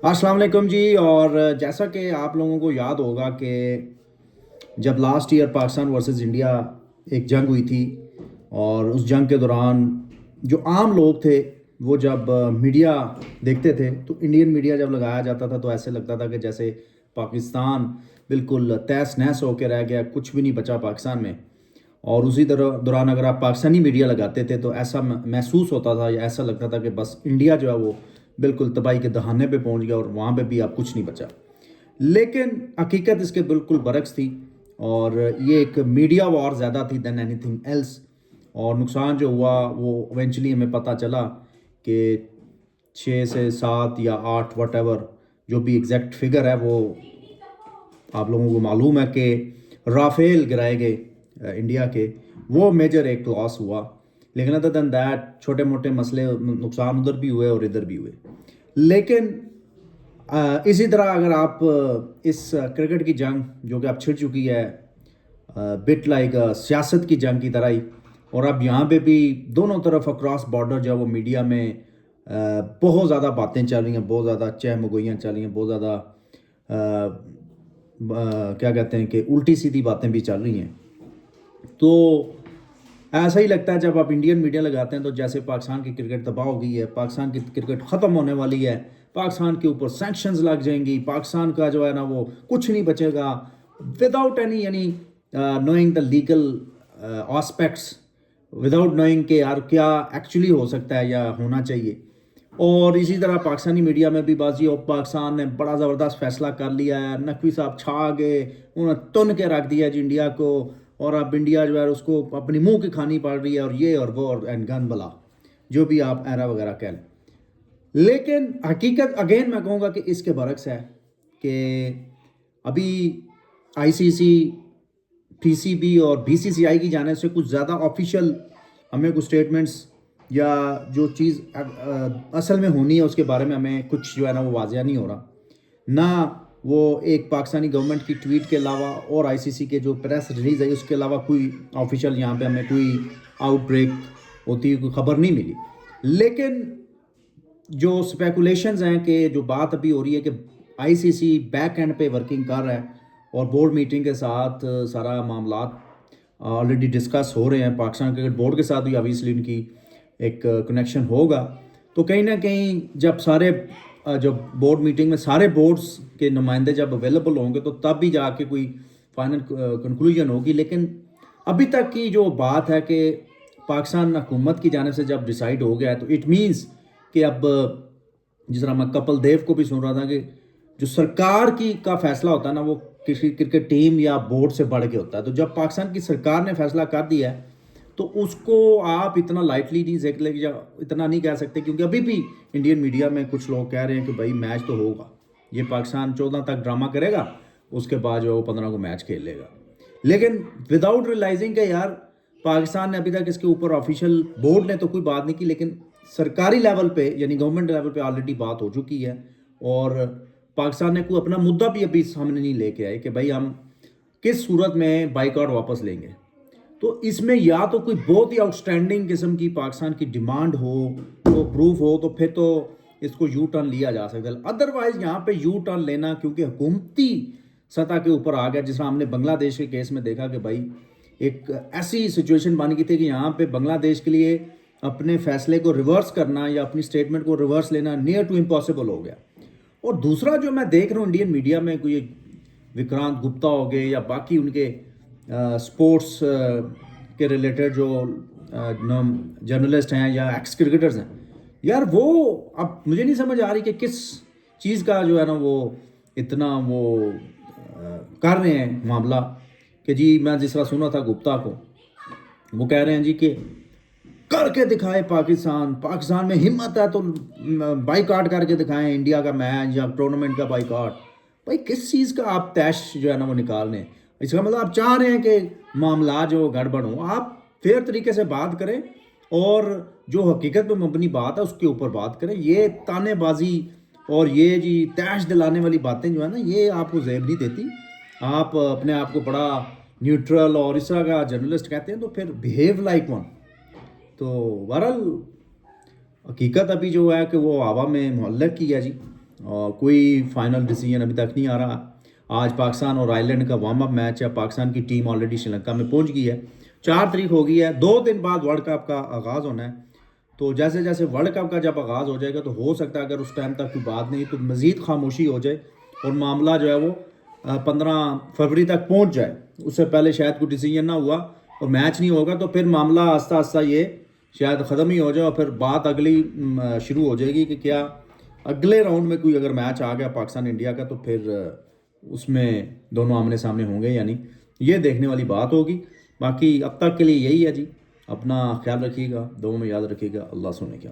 अस्सलाम वालेकुम जी। और जैसा कि आप लोगों को याद होगा कि जब last year Pakistan versus India एक जंग हुई थी, और उस जंग के दौरान जो आम लोग थे वो जब मीडिया देखते थे तो इंडियन मीडिया जब लगाया जाता था तो ऐसे लगता था कि जैसे पाकिस्तान बिल्कुल तहस नहस होकर रह गया, कुछ भी नहीं बचा पाकिस्तान में। और उसी तरह दौरान अगर आप पाकिस्तानी मीडिया लगाते थे तो ऐसा महसूस होता था या ऐसा लगता था कि बस इंडिया जो है वो बिल्कुल तबाही के दहाने पे पहुंच गया और वहाँ पे भी अब कुछ नहीं बचा। लेकिन हकीकत इसके बिल्कुल बरक्स थी, और ये एक मीडिया वॉर ज़्यादा थी देन एनीथिंग एल्स। और नुकसान जो हुआ वो इवेंचुअली हमें पता चला कि 6 से 7 या 8 वट एवर जो भी एग्जैक्ट फिगर है वो आप लोगों को मालूम है कि राफेल गिराए गए इंडिया के, वो मेजर एक लॉस हुआ। लेकिन अदर दैन दैट छोटे मोटे मसले नुकसान उधर भी हुए और इधर भी हुए। लेकिन इसी तरह अगर आप इस क्रिकेट की जंग जो कि अब छिड़ चुकी है बिट लाइक सियासत की जंग की तरह ही, और अब यहाँ पे भी दोनों तरफ अक्रॉस बॉर्डर जो है वो मीडिया में बहुत ज़्यादा बातें चल रही हैं, बहुत ज़्यादा चहमगोइयाँ चल रही हैं, बहुत ज़्यादा क्या कहते हैं कि उल्टी सीधी बातें भी चल रही हैं। तो ऐसा ही लगता है जब आप इंडियन मीडिया लगाते हैं तो जैसे पाकिस्तान की क्रिकेट तबाह हो गई है, पाकिस्तान की क्रिकेट ख़त्म होने वाली है, पाकिस्तान के ऊपर सैंक्शंस लग जाएंगी, पाकिस्तान का जो है ना वो कुछ नहीं बचेगा, विदाउट एनी यानी knowing the legal aspects, without knowing के यार क्या एक्चुअली हो सकता है या होना चाहिए। और इसी तरह पाकिस्तानी मीडिया में भी बाजी और पाकिस्तान ने बड़ा ज़बरदस्त फैसला कर लिया है, नकवी साहब छा गए, उन्होंने तुन के रख दिया जी इंडिया को, और अब इंडिया जो है उसको अपनी मुंह की खानी पड़ रही है, और ये और वो और एंड गन बला जो भी आप एरा वगैरह कह लें। लेकिन हकीकत अगेन मैं कहूँगा कि इसके बरक्स है कि अभी आईसीसी, पीसीबी और बीसीसीआई की जाने से कुछ ज़्यादा ऑफिशियल हमें कुछ स्टेटमेंट्स या जो चीज़ असल में होनी है उसके बारे में हमें कुछ जो है ना वो वाजिया नहीं हो रहा। ना वो एक पाकिस्तानी गवर्नमेंट की ट्वीट के अलावा और आईसीसी के जो प्रेस रिलीज है उसके अलावा कोई ऑफिशियल यहाँ पे हमें कोई आउटब्रेक होती हुई कोई खबर नहीं मिली। लेकिन जो स्पेकुलेशंस हैं कि जो बात अभी हो रही है कि आईसीसी बैक एंड पे वर्किंग कर रहा है और बोर्ड मीटिंग के साथ सारा मामला ऑलरेडी डिस्कस हो रहे हैं, पाकिस्तान क्रिकेट बोर्ड के साथ भी ऑब्वियसली उनकी एक कनेक्शन होगा। तो कहीं ना कहीं जब सारे जब बोर्ड मीटिंग में सारे बोर्ड्स के नुमाइंदे जब अवेलेबल होंगे तो तब भी जाके कोई फाइनल कंक्लूजन होगी। लेकिन अभी तक की जो बात है कि पाकिस्तान हुकूमत की जाने से जब डिसाइड हो गया है तो इट मीन्स कि अब जिस तरह मैं कपिल देव को भी सुन रहा था कि जो सरकार की का फैसला होता है ना वो किसी क्रिकेट टीम या बोर्ड से बढ़ के होता है। तो जब पाकिस्तान की सरकार ने फैसला कर दिया है तो उसको आप इतना लाइटली नहीं देख ले या इतना नहीं कह सकते, क्योंकि अभी भी इंडियन मीडिया में कुछ लोग कह रहे हैं कि भाई मैच तो होगा, ये पाकिस्तान 14 तक ड्रामा करेगा, उसके बाद जो है वो 15 को मैच खेल लेगा। लेकिन विदाउट रियलाइजिंग के यार पाकिस्तान ने अभी तक इसके ऊपर ऑफिशियल बोर्ड ने तो कोई बात नहीं की, लेकिन सरकारी लेवल पे यानी गवर्नमेंट लेवल पे ऑलरेडी बात हो चुकी है। और पाकिस्तान ने कोई अपना मुद्दा भी अभी सामने नहीं लेके आए कि भाई हम किस सूरत में बाइकआउट वापस लेंगे। तो इसमें या तो कोई बहुत ही आउटस्टैंडिंग किस्म की पाकिस्तान की डिमांड हो, तो प्रूफ हो, तो फिर तो इसको यू टर्न लिया जा सकता है। अदरवाइज यहाँ पे यू टर्न लेना क्योंकि हुकूमती सतह के ऊपर आ गया, जिस तरह हमने बांग्लादेश के केस में देखा कि भाई एक ऐसी सिचुएशन बन गई थी कि यहाँ पे बांग्लादेश के लिए अपने फैसले को रिवर्स करना या अपनी स्टेटमेंट को रिवर्स लेना नियर टू इम्पॉसिबल हो गया। और दूसरा जो मैं देख रहा हूँ इंडियन मीडिया में कोई विक्रांत गुप्ता हो गए या बाकी उनके स्पोर्ट्स के रिलेटेड जो जर्नलिस्ट हैं या एक्स क्रिकेटर्स हैं, यार वो अब मुझे नहीं समझ आ रही कि किस चीज़ का जो है ना वो इतना वो कर रहे हैं मामला। कि जी मैं जिस तरह सुना था गुप्ता को, वो कह रहे हैं जी कि करके दिखाए पाकिस्तान, पाकिस्तान में हिम्मत है तो बाइकआउट करके दिखाएं इंडिया का मैच या टूर्नामेंट का बाइकआउट। भाई किस चीज़ का आप तैश जो है ना वो निकाल रहे हैं? इसका मतलब आप चाह रहे हैं कि मामला जो गड़बड़ हो, आप फेयर तरीके से बात करें और जो हकीकत में मबनी बात है उसके ऊपर बात करें। ये तानेबाजी और ये जी तैश दिलाने वाली बातें जो है ना ये आपको ज़ेब नहीं देती। आप अपने आप को बड़ा न्यूट्रल और इस तरह का जर्नलिस्ट कहते हैं तो फिर बिहेव लाइक वन। तो बहरहाल हकीकत अभी जो है कि वो हवा में मुअल्लक की है जी। اور کوئی فائنل ڈیسیجن ابھی تک نہیں آ رہا. آج پاکستان اور آئرلینڈ کا وارم اپ میچ ہے. پاکستان کی ٹیم آلریڈی شری لنکا میں پہنچ گئی ہے. 4 تاریخ ہو گئی ہے. 2 دن بعد ورلڈ کپ کا آغاز ہونا ہے. تو جیسے جیسے ورلڈ کپ کا جب آغاز ہو جائے گا تو ہو سکتا ہے اگر اس ٹائم تک کوئی بات نہیں تو مزید خاموشی ہو جائے اور معاملہ جو ہے وہ 15 فروری تک پہنچ جائے. اس سے پہلے شاید کوئی ڈیسیجن نہ ہوا اور میچ نہیں ہوگا تو پھر معاملہ آہستہ آہستہ یہ شاید ختم ہی ہو جائے اور پھر بات اگلی شروع ہو جائے گی کہ کیا اگلے راؤنڈ میں کوئی اگر میچ آ گیا پاکستان انڈیا کا تو پھر اس میں دونوں آمنے سامنے ہوں گے یا نہیں. یہ دیکھنے والی بات ہوگی. باقی اب تک کے لیے یہی ہے جی. اپنا خیال رکھیے گا, دعاؤں میں یاد رکھیے گا. اللہ سنے کیا